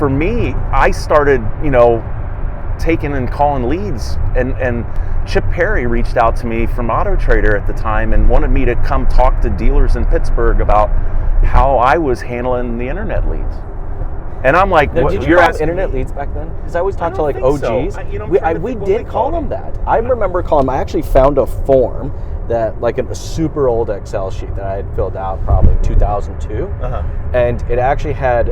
for me, I started, taking and calling leads, and Chip Perry reached out to me from Auto Trader at the time and wanted me to come talk to dealers in Pittsburgh about how I was handling the internet leads. And I'm like, now, did you call them internet leads back then? Because I always talked to like OGs. So. We did call them that. I remember calling them. I actually found a form that, like a super old Excel sheet that I had filled out probably in 2002. And it actually had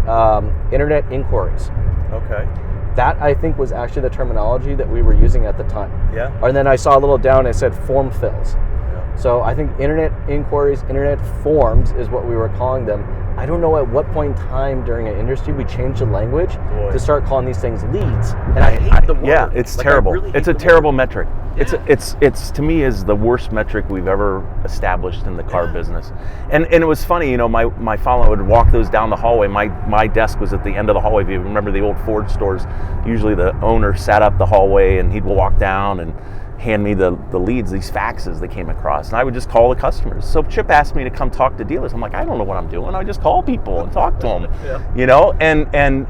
internet inquiries. Okay. That, I think, was actually the terminology that we were using at the time. Yeah. And then I saw a little down, it said form fills. Yeah. So I think internet inquiries, internet forms is what we were calling them. I don't know at what point in time during an industry we changed the language to start calling these things leads. And I hate the word. Yeah, it's terrible. It's a terrible metric. Yeah. It's to me is the worst metric we've ever established in the car business. And it was funny, my follower would walk those down the hallway. My desk was at the end of the hallway. If you remember the old Ford stores, usually the owner sat up the hallway and he'd walk down and hand me the leads, these faxes that came across, and I would just call the customers. So Chip asked me to come talk to dealers. I'm like, I don't know what I'm doing. I just call people and talk to them, and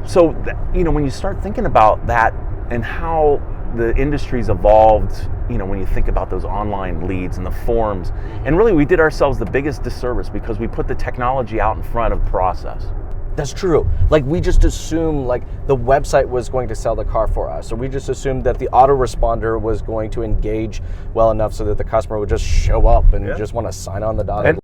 so when you start thinking about that and how the industry's evolved, when you think about those online leads and the forms, and really we did ourselves the biggest disservice because we put the technology out in front of the process. That's true. Like, we just assumed like the website was going to sell the car for us, or we just assumed that the autoresponder was going to engage well enough so that the customer would just show up and just want to sign on the dotted line.